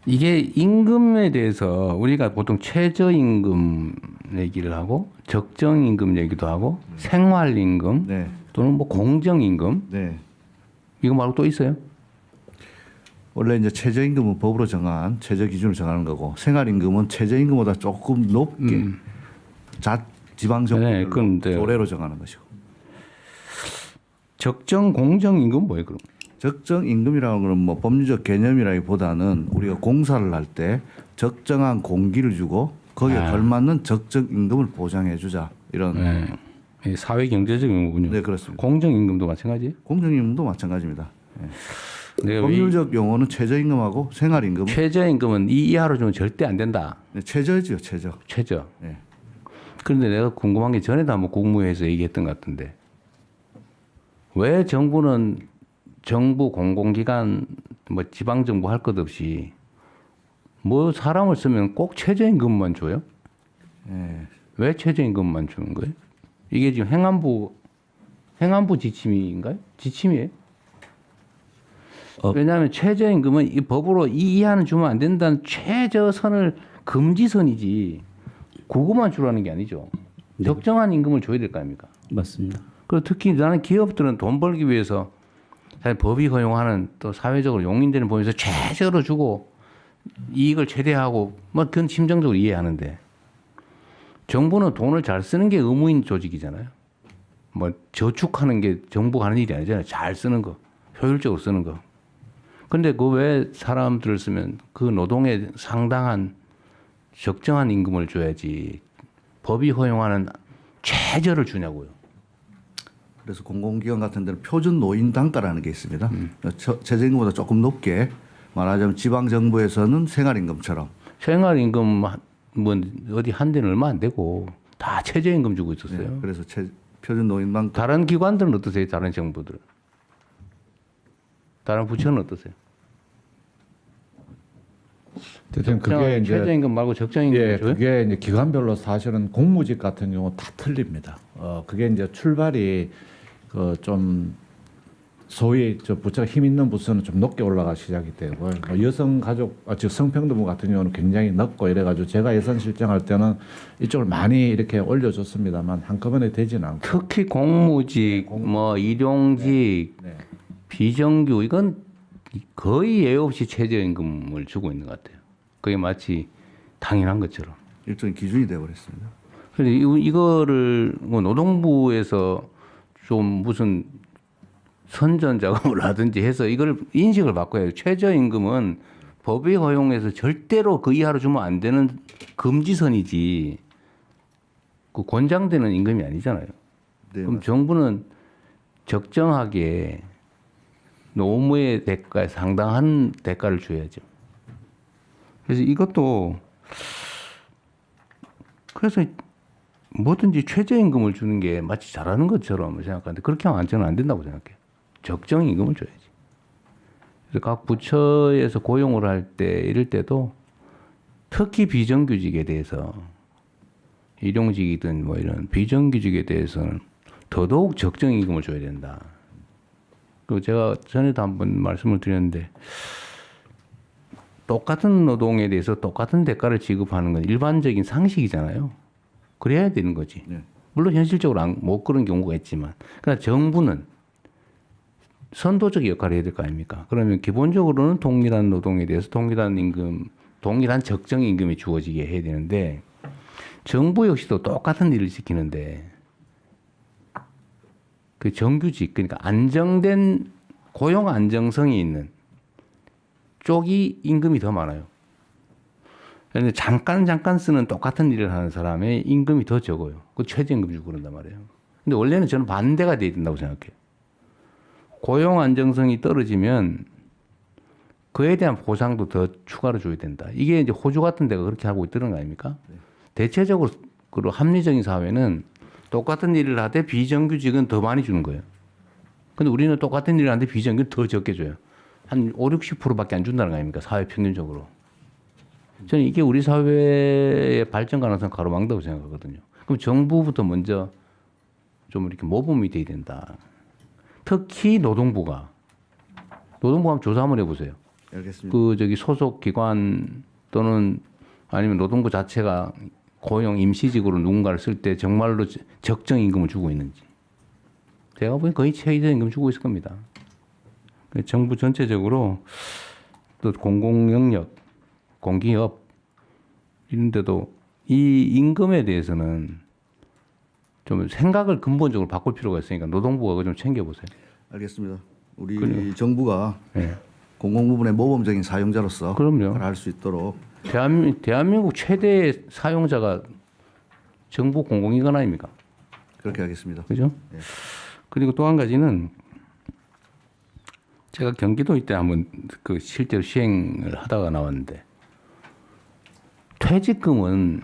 이게 임금에 대해서 우리가 보통 최저임금 얘기를 하고 적정임금 얘기도 하고 생활임금 네. 또는 뭐 공정임금 네. 이거 말고 또 있어요? 원래 이제 최저임금은 법으로 정한 최저 기준을 정하는 거고 생활임금은 최저임금보다 조금 높게 지방 네, 정부별로 그건 이제 조례로 정하는 것이고 적정 공정임금 뭐예요 그럼? 적정 임금이라는 것은 뭐 법률적 개념이라기보다는 우리가 공사를 할 때 적정한 공기를 주고 거기에 걸맞는 적정 임금을 보장해 주자 이런. 네. 사회 경제적 임금군요. 네, 그렇습니다. 공정임금도 마찬가지? 공정임금도 마찬가지입니다. 네. 내가 법률적 용어는 최저임금하고 생활임금. 최저임금은 이 이하로 주면 절대 안 된다. 네, 최저지요, 최저. 최저. 네. 그런데 내가 궁금한 게 전에도 한번 국무회에서 얘기했던 것 같은데 왜 정부는 정부 공공기관 뭐 지방정부 할 것 없이 뭐 사람을 쓰면 꼭 최저임금만 줘요? 네. 왜 최저임금만 주는 거예요? 이게 지금 행안부 지침인가요? 지침이에요? 왜냐하면 최저임금은 이 법으로 이 이하는 주면 안 된다는 최저선을 금지선이지 그거만 주라는 게 아니죠. 적정한 임금을 줘야 될 거 아닙니까? 맞습니다. 그리고 특히 나는 기업들은 돈 벌기 위해서 사실 법이 허용하는 또 사회적으로 용인되는 법에서 최저로 주고 이익을 최대하고 뭐 그건 심정적으로 이해하는데 정부는 돈을 잘 쓰는 게 의무인 조직이잖아요. 뭐 저축하는 게 정부가 하는 일이 아니잖아요. 잘 쓰는 거, 효율적으로 쓰는 거. 근데 그 외 사람들을 쓰면 그 노동에 상당한 적정한 임금을 줘야지 법이 허용하는 최저를 주냐고요. 그래서 공공기관 같은 데는 표준 노인 단가라는 게 있습니다. 최저임금보다 조금 높게 말하자면 지방정부에서는 생활임금처럼. 생활임금 뭐 어디 한 데는 얼마 안 되고 다 최저임금 주고 있었어요. 네, 그래서 표준 노인 단가. 다른 기관들은 어떠세요? 다른 정부들은? 다른 부처는 어떠세요? 어쨌든 그게 이제 최저임금 말고 적정임금 예, 줘요? 그게 이제 기관별로 사실은 공무직 같은 경우 다 틀립니다. 그게 이제 출발이 그 좀 소위 저 부처가 힘 있는 부서는 좀 높게 올라가 시작이 되고 뭐 여성 가족 즉 성평등부 같은 경우는 굉장히 높고 이래가지고 제가 예산 실정할 때는 이쪽을 많이 이렇게 올려줬습니다만 한꺼번에 되지는 않고 특히 공무직, 뭐 일용직, 네. 비정규 이건 거의 예외 없이 최저임금을 주고 있는 것 같아요. 그게 마치 당연한 것처럼. 일종의 기준이 되어버렸습니다. 그래서 이거를 뭐 노동부에서 좀 무슨 선전 작업을 하든지 해서 이걸 인식을 바꿔야 해요. 최저임금은 법이 허용해서 절대로 그 이하로 주면 안 되는 금지선이지 그 권장되는 임금이 아니잖아요. 네, 그럼 정부는 적정하게 노무의 대가에 상당한 대가를 줘야죠. 그래서 이것도 그래서 뭐든지 최저임금을 주는 게 마치 잘하는 것처럼 생각하는데 그렇게 하면 저는 안 된다고 생각해요. 적정 임금을 줘야지. 그래서 각 부처에서 고용을 할 때 이럴 때도 특히 비정규직에 대해서 일용직이든 뭐 이런 비정규직에 대해서는 더더욱 적정 임금을 줘야 된다. 그리고 제가 전에도 한번 말씀을 드렸는데 똑같은 노동에 대해서 똑같은 대가를 지급하는 건 일반적인 상식이잖아요. 그래야 되는 거지. 네. 물론 현실적으로 못 그런 경우가 있지만. 그러나 정부는 선도적 역할을 해야 될 거 아닙니까? 그러면 기본적으로는 동일한 노동에 대해서 동일한 임금, 동일한 적정 임금이 주어지게 해야 되는데 정부 역시도 똑같은 일을 지키는데 그 정규직, 그러니까 안정된 고용 안정성이 있는 쪽이 임금이 더 많아요. 그런데 잠깐 쓰는 똑같은 일을 하는 사람의 임금이 더 적어요. 그 최저임금 주고 그런단 말이에요. 근데 원래는 저는 반대가 돼야 된다고 생각해요. 고용 안정성이 떨어지면 그에 대한 보상도 더 추가로 줘야 된다. 이게 이제 호주 같은 데가 그렇게 하고 있다는 거 아닙니까? 네. 대체적으로 합리적인 사회는 똑같은 일을 하되 비정규직은 더 많이 주는 거예요. 근데 우리는 똑같은 일을 하는데 비정규직은 더 적게 줘요. 한 5, 60%밖에 안 준다는 거 아닙니까? 사회 평균적으로. 저는 이게 우리 사회의 발전 가능성 가로막는다고 생각하거든요. 그럼 정부부터 먼저 좀 이렇게 모범이 돼야 된다. 특히 노동부가 한번 조사 한번 해보세요. 알겠습니다. 그 저기 소속 기관 또는 아니면 노동부 자체가 고용 임시직으로 누군가를 쓸 때 정말로 적정 임금을 주고 있는지. 제가 보기엔 거의 최저임금 주고 있을 겁니다. 정부 전체적으로 또 공공 영역, 공기업 이런데도 이 임금에 대해서는 좀 생각을 근본적으로 바꿀 필요가 있으니까 노동부가 그거 좀 챙겨보세요. 알겠습니다. 우리 정부가 네. 공공부문의 모범적인 사용자로서 그럼요. 할 수 있도록 대한민국 최대 사용자가 정부 공공기관 아닙니까? 그렇게 하겠습니다. 그죠? 네. 그리고 또 한 가지는 제가 경기도 이때 한번 그 실제로 시행을 하다가 나왔는데 퇴직금은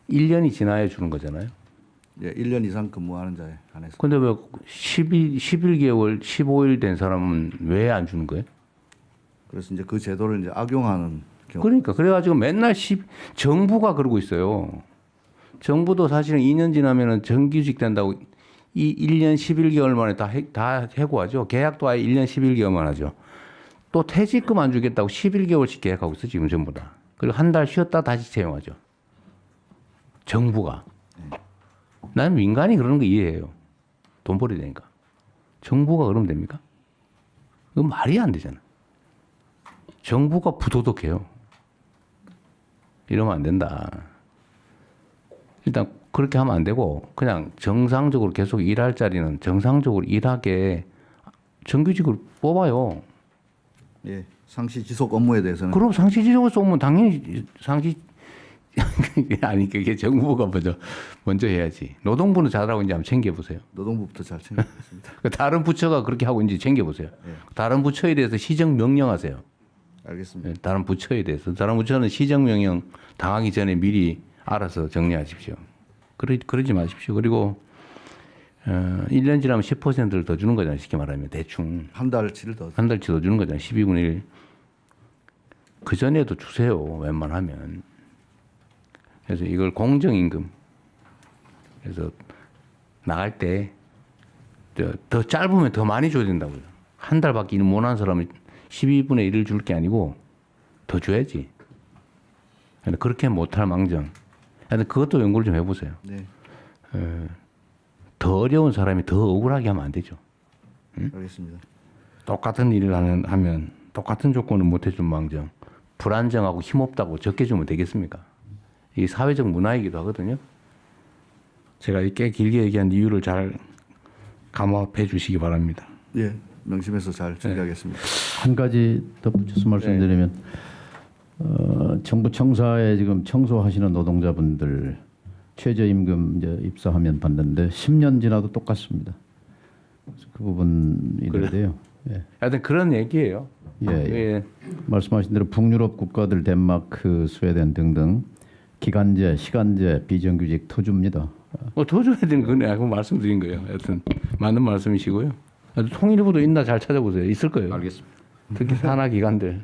1년이 지나야 주는 거잖아요. 예, 1년 이상 근무하는 자에 한해서. 근데 왜 11개월, 15일 된 사람은 왜 안 주는 거예요? 그래서 이제 그 제도를 이제 악용하는 경우. 그러니까 그래가지고 맨날 정부가 그러고 있어요. 정부도 사실은 2년 지나면은 정규직 된다고 이 1년 11개월 만에 다 해고하죠. 계약도 아예 1년 11개월만 하죠. 또 퇴직금 안 주겠다고 11개월씩 계약하고 있어 지금 전부 다. 그리고 한 달 쉬었다 다시 채용하죠. 정부가. 나는 민간이 그러는 거 이해해요. 돈 벌어야 되니까. 정부가 그러면 됩니까? 그건 말이 안 되잖아. 정부가 부도덕해요. 이러면 안 된다. 일단 그렇게 하면 안 되고 그냥 정상적으로 계속 일할 자리는 정상적으로 일하게 정규직으로 뽑아요. 예, 상시 지속 업무에 대해서는 그럼 상시지적으로 쏘면 당연히 상시 아니 그게 정부가 먼저 해야지. 노동부는 잘하고 있는지 한번 챙겨보세요. 노동부부터 잘 챙기겠습니다. 다른 부처가 그렇게 하고 있는지 챙겨보세요. 예. 다른 부처에 대해서 시정 명령하세요. 알겠습니다. 예, 다른 부처에 대해서 다른 부처는 시정 명령 당하기 전에 미리 알아서 정리하십시오. 그러지 마십시오. 그리고 1년 지나면 10%를 더 주는 거잖아요. 쉽게 말하면 대충 한 달치를 더. 한 달치 더 주는 거잖아요. 12분의 1. 그 전에도 주세요. 웬만하면. 그래서 이걸 공정임금. 그래서 나갈 때 더 짧으면 더 많이 줘야 된다고요. 한 달밖에 일 못한 사람은 12분의 1을 줄 게 아니고 더 줘야지. 근데 그렇게 못할 망정. 근데 그것도 연구를 좀 해보세요. 네, 더 어려운 사람이 더 억울하게 하면 안 되죠. 알겠습니다. 똑같은 일을 하면 똑같은 조건을 못 해준 망정. 불안정하고 힘없다고 적게 주면 되겠습니까? 이게 사회적 문화이기도 하거든요. 제가 꽤 길게 얘기한 이유를 잘 감압해 주시기 바랍니다. 예, 명심해서 잘 준비하겠습니다. 한 가지 덧붙여서 말씀드리면 정부 청사에 지금 청소하시는 노동자분들 최저임금 이제 입사하면 받는데 10년 지나도 똑같습니다. 그래서 그 부분이 있는데요. 예. 하여튼 그런 얘기예요. 예, 예. 말씀하신 대로 북유럽 국가들 덴마크, 스웨덴 등등 기간제, 시간제, 비정규직 터줍니다. 더 줘야 되는 건 내가 말씀드린 거예요. 하여튼 맞는 말씀이시고요. 통일부도 있나 잘 찾아보세요. 있을 거예요. 알겠습니다. 특히 산하 기관들.